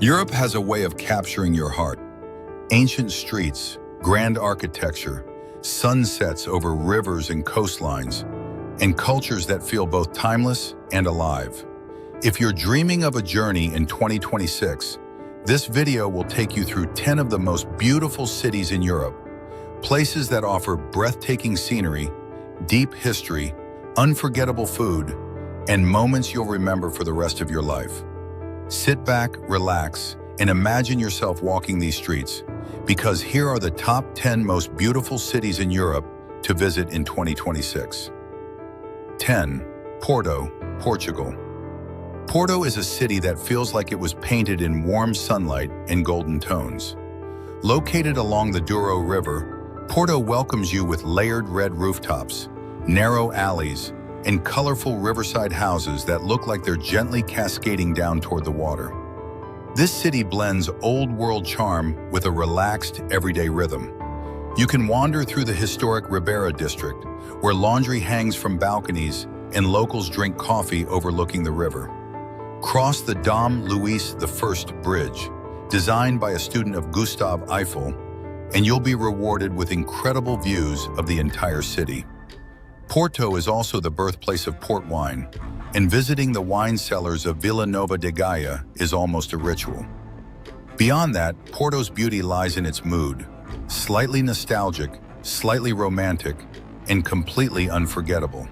Europe has a way of capturing your heart. Ancient streets, grand architecture, sunsets over rivers and coastlines, and cultures that feel both timeless and alive. If you're dreaming of a journey in 2026, this video will take you through 10 of the most beautiful cities in Europe, places that offer breathtaking scenery, deep history, unforgettable food, and moments you'll remember for the rest of your life. Sit back, relax, and imagine yourself walking these streets, because here are the top 10 most beautiful cities in Europe to visit in 2026. 10. Porto, Portugal. Porto is a city that feels like it was painted in warm sunlight and golden tones. Located along the Douro River, Porto welcomes you with layered red rooftops, narrow alleys, and colorful riverside houses that look like they're gently cascading down toward the water. This city blends old-world charm with a relaxed, everyday rhythm. You can wander through the historic Ribera district, where laundry hangs from balconies and locals drink coffee overlooking the river. Cross the Dom Louis I Bridge, designed by a student of Gustav Eiffel, and you'll be rewarded with incredible views of the entire city. Porto is also the birthplace of port wine, and visiting the wine cellars of Vila Nova de Gaia is almost a ritual. Beyond that, Porto's beauty lies in its mood, slightly nostalgic, slightly romantic, and completely unforgettable.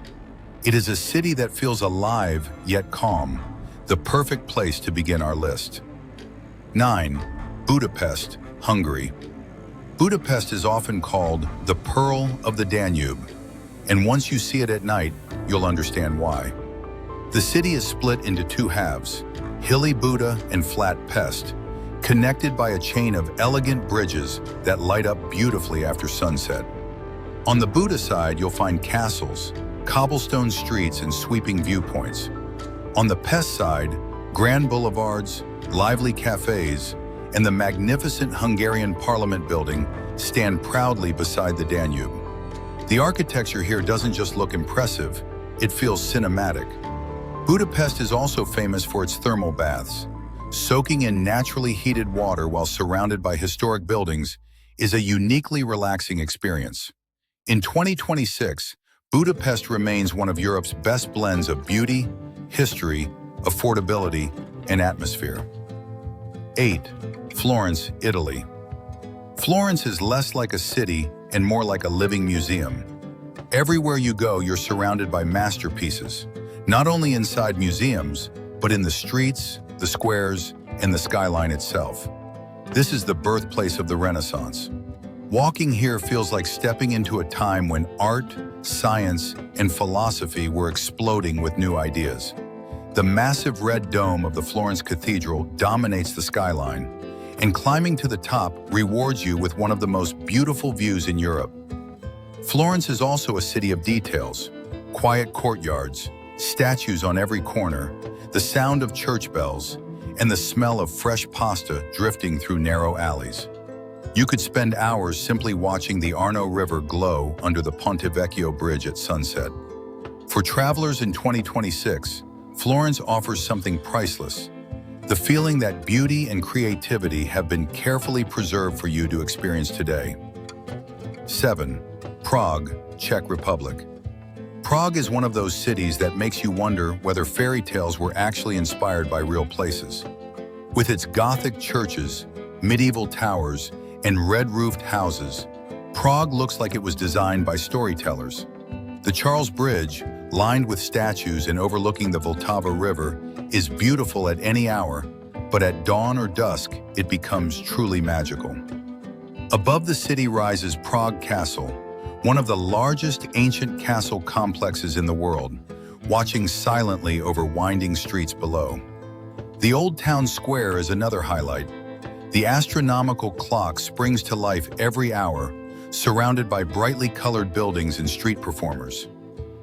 It is a city that feels alive yet calm, the perfect place to begin our list. 9. Budapest, Hungary. Budapest is often called the Pearl of the Danube, and once you see it at night, you'll understand why. The city is split into two halves, hilly Buda and flat Pest, connected by a chain of elegant bridges that light up beautifully after sunset. On the Buda side, you'll find castles, cobblestone streets, and sweeping viewpoints. On the Pest side, grand boulevards, lively cafes, and the magnificent Hungarian Parliament building stand proudly beside the Danube. The architecture here doesn't just look impressive, it feels cinematic. Budapest is also famous for its thermal baths. Soaking in naturally heated water while surrounded by historic buildings is a uniquely relaxing experience. In 2026, Budapest remains one of Europe's best blends of beauty, history, affordability, and atmosphere. 8. Florence, Italy. Florence is less like a city and more like a living museum. Everywhere you go, you're surrounded by masterpieces, not only inside museums, but in the streets, the squares, and the skyline itself. This is the birthplace of the Renaissance. Walking here feels like stepping into a time when art, science, and philosophy were exploding with new ideas. The massive red dome of the Florence Cathedral dominates the skyline, and climbing to the top rewards you with one of the most beautiful views in Europe. Florence is also a city of details, quiet courtyards, statues on every corner, the sound of church bells, and the smell of fresh pasta drifting through narrow alleys. You could spend hours simply watching the Arno River glow under the Ponte Vecchio Bridge at sunset. For travelers in 2026, Florence offers something priceless, the feeling that beauty and creativity have been carefully preserved for you to experience today. 7. Prague, Czech Republic. Prague is one of those cities that makes you wonder whether fairy tales were actually inspired by real places. With its Gothic churches, medieval towers, and red-roofed houses, Prague looks like it was designed by storytellers. The Charles Bridge, lined with statues and overlooking the Vltava River, is beautiful at any hour, but at dawn or dusk, it becomes truly magical. Above the city rises Prague Castle, one of the largest ancient castle complexes in the world, watching silently over winding streets below. The Old Town Square is another highlight. The astronomical clock springs to life every hour, surrounded by brightly colored buildings and street performers.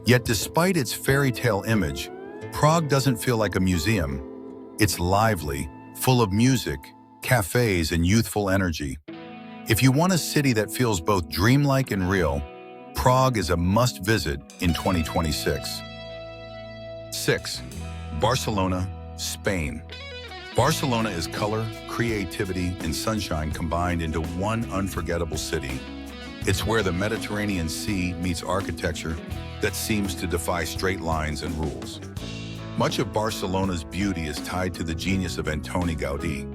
Yet despite its fairy tale image, Prague doesn't feel like a museum. It's lively, full of music, cafes, and youthful energy. If you want a city that feels both dreamlike and real, Prague is a must-visit in 2026. 6. Barcelona, Spain. Barcelona is color, creativity, and sunshine combined into one unforgettable city. It's where the Mediterranean Sea meets architecture that seems to defy straight lines and rules. Much of Barcelona's beauty is tied to the genius of Antoni Gaudí.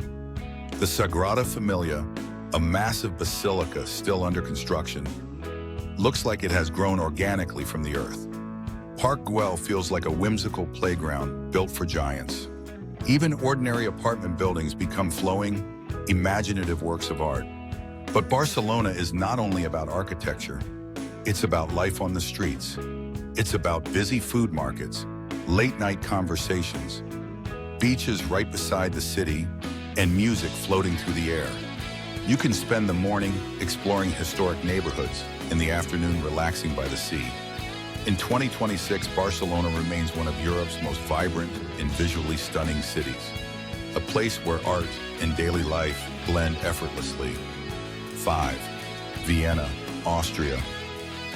The Sagrada Familia, a massive basilica still under construction, looks like it has grown organically from the earth. Park Güell feels like a whimsical playground built for giants. Even ordinary apartment buildings become flowing, imaginative works of art. But Barcelona is not only about architecture. It's about life on the streets. It's about busy food markets, late-night conversations, beaches right beside the city, and music floating through the air. You can spend the morning exploring historic neighborhoods, in the afternoon relaxing by the sea. In 2026, Barcelona remains one of Europe's most vibrant and visually stunning cities, a place where art and daily life blend effortlessly. 5. Vienna, Austria.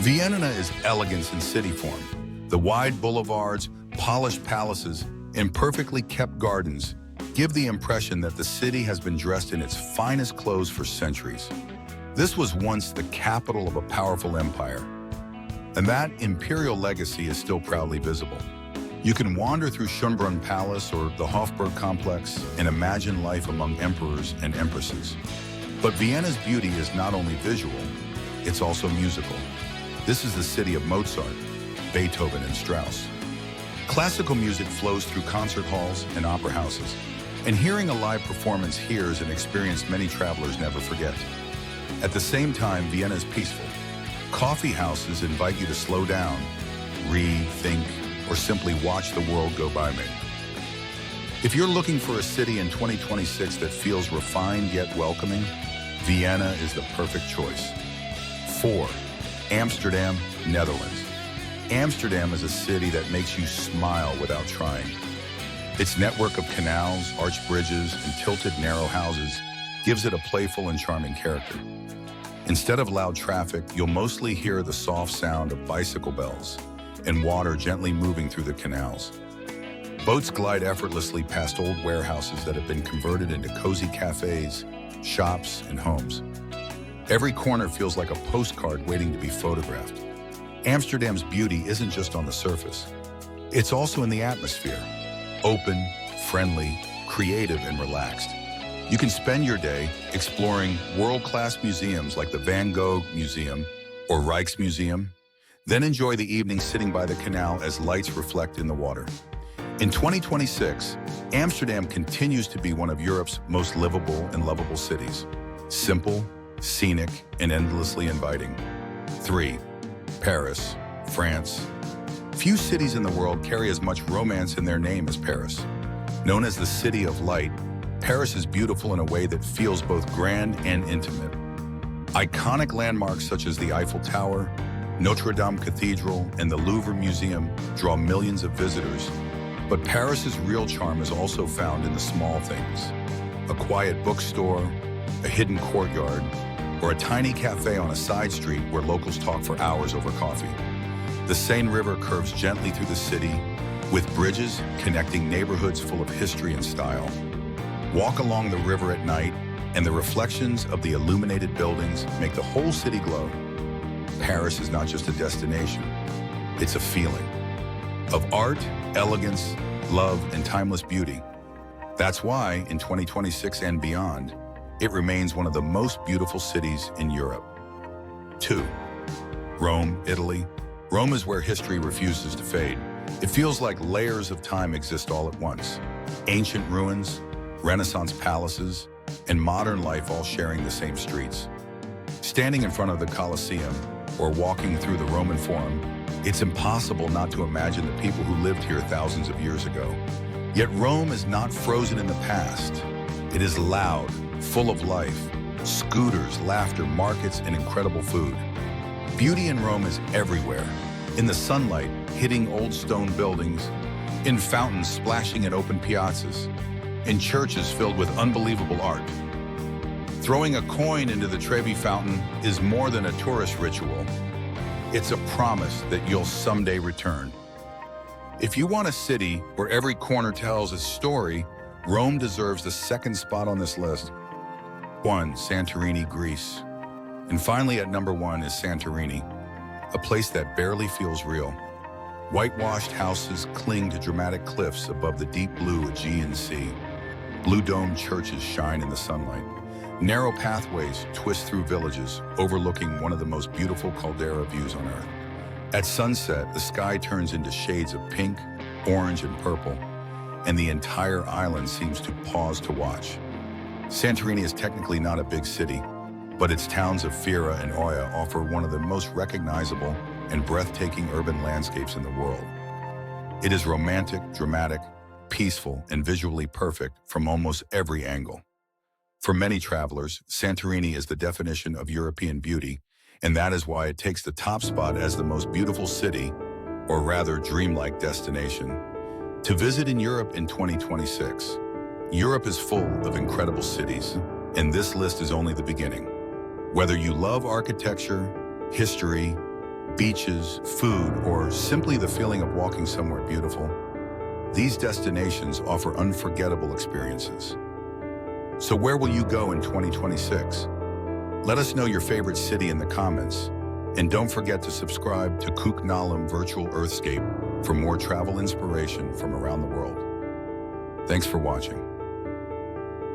Vienna is elegance in city form. The wide boulevards, polished palaces, and perfectly kept gardens give the impression that the city has been dressed in its finest clothes for centuries. This was once the capital of a powerful empire, and that imperial legacy is still proudly visible. You can wander through Schönbrunn Palace or the Hofburg complex and imagine life among emperors and empresses. But Vienna's beauty is not only visual, it's also musical. This is the city of Mozart, Beethoven, and Strauss. Classical music flows through concert halls and opera houses, and hearing a live performance here is an experience many travelers never forget. At the same time, Vienna is peaceful. Coffee houses invite you to slow down, read, think, or simply watch the world go by me. If you're looking for a city in 2026 that feels refined yet welcoming, Vienna is the perfect choice. 4. Amsterdam, Netherlands. Amsterdam is a city that makes you smile without trying. Its network of canals, arched bridges, and tilted narrow houses gives it a playful and charming character. Instead of loud traffic, you'll mostly hear the soft sound of bicycle bells and water gently moving through the canals. Boats glide effortlessly past old warehouses that have been converted into cozy cafes, shops, and homes. Every corner feels like a postcard waiting to be photographed. Amsterdam's beauty isn't just on the surface. It's also in the atmosphere. Open, friendly, creative, and relaxed. You can spend your day exploring world-class museums like the Van Gogh Museum or Rijksmuseum, then enjoy the evening sitting by the canal as lights reflect in the water. In 2026, Amsterdam continues to be one of Europe's most livable and lovable cities. Simple, scenic, and endlessly inviting. 3. Paris, France. Few cities in the world carry as much romance in their name as Paris. Known as the City of Light, Paris is beautiful in a way that feels both grand and intimate. Iconic landmarks such as the Eiffel Tower, Notre Dame Cathedral, and the Louvre Museum draw millions of visitors. But Paris's real charm is also found in the small things. A quiet bookstore, a hidden courtyard, or a tiny cafe on a side street where locals talk for hours over coffee. The Seine River curves gently through the city, with bridges connecting neighborhoods full of history and style. Walk along the river at night, and the reflections of the illuminated buildings make the whole city glow. Paris is not just a destination, it's a feeling of art, elegance, love, and timeless beauty. That's why, in 2026 and beyond, it remains one of the most beautiful cities in Europe. 2. Rome, Italy. Rome is where history refuses to fade. It feels like layers of time exist all at once. Ancient ruins, Renaissance palaces, and modern life all sharing the same streets. Standing in front of the Colosseum or walking through the Roman Forum, it's impossible not to imagine the people who lived here thousands of years ago. Yet Rome is not frozen in the past. It is loud, full of life, scooters, laughter, markets, and incredible food. Beauty in Rome is everywhere. In the sunlight, hitting old stone buildings, in fountains splashing in open piazzas, in churches filled with unbelievable art. Throwing a coin into the Trevi Fountain is more than a tourist ritual. It's a promise that you'll someday return. If you want a city where every corner tells a story, Rome deserves the second spot on this list. 1. Santorini, Greece. And finally at number 1 is Santorini, a place that barely feels real. Whitewashed houses cling to dramatic cliffs above the deep blue Aegean Sea. Blue-domed churches shine in the sunlight. Narrow pathways twist through villages, overlooking one of the most beautiful caldera views on Earth. At sunset, the sky turns into shades of pink, orange, and purple, and the entire island seems to pause to watch. Santorini is technically not a big city, but its towns of Fira and Oia offer one of the most recognizable and breathtaking urban landscapes in the world. It is romantic, dramatic, peaceful, and visually perfect from almost every angle. For many travelers, Santorini is the definition of European beauty, and that is why it takes the top spot as the most beautiful city, or rather dreamlike destination, to visit in Europe in 2026. Europe is full of incredible cities, and this list is only the beginning. Whether you love architecture, history, beaches, food, or simply the feeling of walking somewhere beautiful, these destinations offer unforgettable experiences. So where will you go in 2026? Let us know your favorite city in the comments, and don't forget to subscribe to Kuknalam Virtual Earthscape for more travel inspiration from around the world. Thanks for watching.